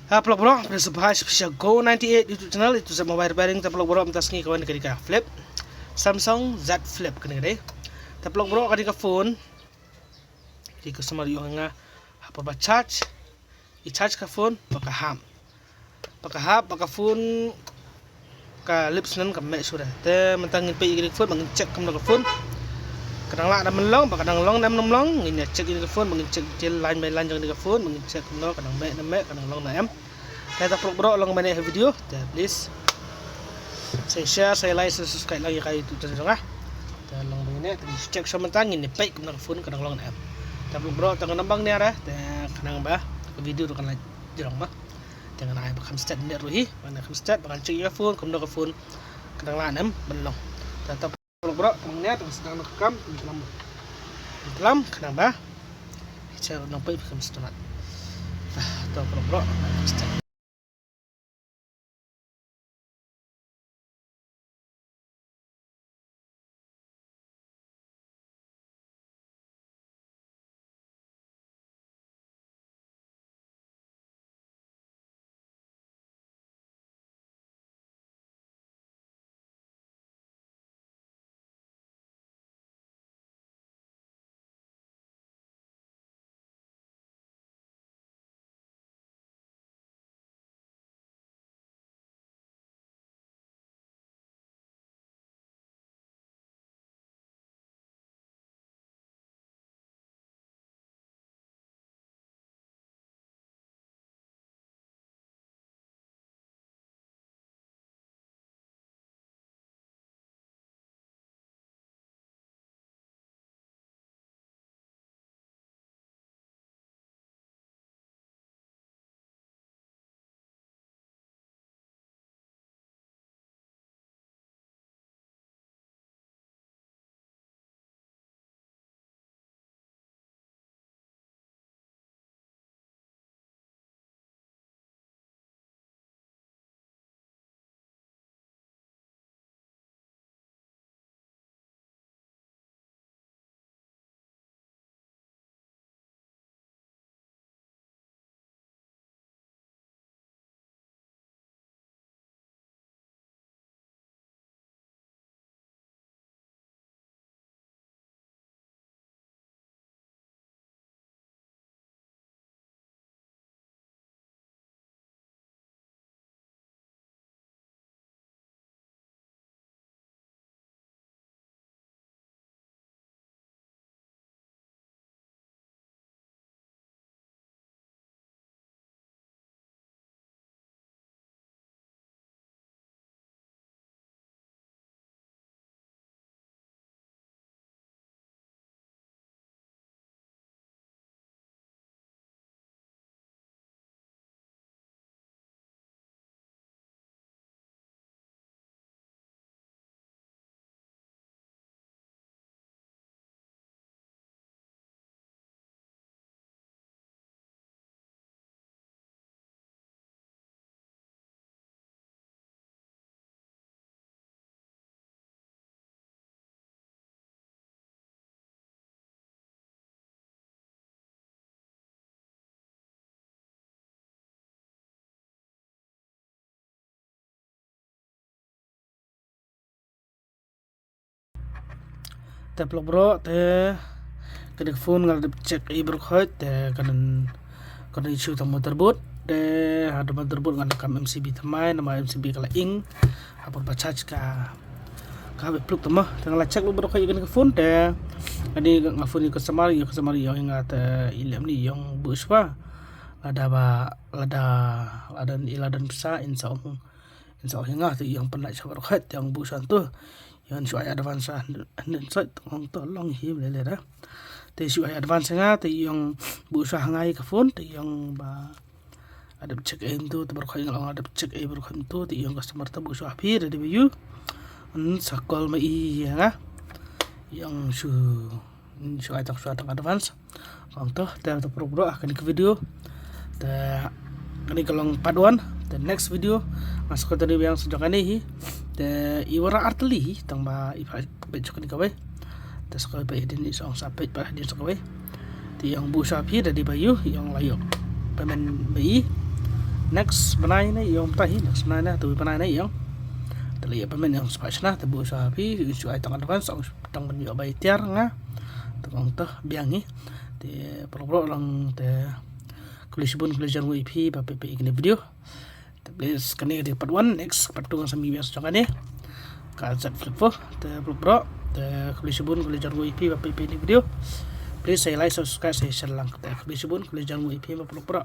Pelok bro, bersebahas spesial Go 98 YouTube channel itu saya mobile repairing pelok bro mentas ni kawan ketika flip Samsung Z Flip kena deh. Pelok bro ketika phone di customer yung nga apa ba charge i-charge ka phone baka ham baka phone ka lips nan ka me sudah te mentangin pe ketika phone mengecek kam ka phone kadang la nam long baka kadang long nam long ini cek ketika phone mengecek jel line by line ketika phone mengecek kam kadang me kadang long na em. Kita pelok bro long mana video, please saya share, saya like, saya subscribe lagi kali itu channel ah. Dan long begini, terus cek sama tangin ni baik kena phone kadang long na em. Kita pelok bro tangan nambang ni ada, kadang bah video tu kan lah jarang mah. Jangan ay bakam start ni ruhi, mana bakam start bakam cek ya phone, kena ka phone kadang la em belong. Kita pelok bro tangan ni terus sedang nakam dalam kadang bah. Saya nampak bakam start. Tahu pelok bro start. Te pelok bro te kedik phone ngal cek berkhot te kanan issue tang motherboard te ada motherboard ngan kam MCB tamai nama MCB kala ing apa ba charge ka plug tama tang la cek lu berkhot kedik phone te adi nga phone ko samari yang ingat ilem ni yang buswa ada iladan besar insya Allah ingat yang pernah coba berkhot yang busan tu yang suai advance dan saya tolong him lele dah. Tapi suai advance nga, tapi yang berusaha ngai ke phone, tapi yang ada check in tu, terberkait dengan ada check in berkait tu, tapi yang customer tu berusaha pir dari bayu, sakol mai nga, yang suai tak advance, orang tu, tapi pro akan ke video, ini kalau paduan, the next video masuk ke tadi yang sejak ini. The iwara artli tangba ipa page ko ni kawai tas ko pa din isang sapit pa din sa kawai ti yang busa pi da di bayu yang layo pamen bai next banai na yung tahi next banai na tu banai na yung tali apa men yang spice na tabu sa pi su ai tang kan sang tang ban yo bai tiar nga tang ta biang ni te pro lang te kulisibun kulisan wi pi pa pe ini video please kani di part 1 next part 2 sa mi bias jangan ni ka Z Flip 4 te pro te kulisibun kulisan wi pi pa pe ini video please say like subscribe say share lang te kulisibun kulisan wi pi pa pro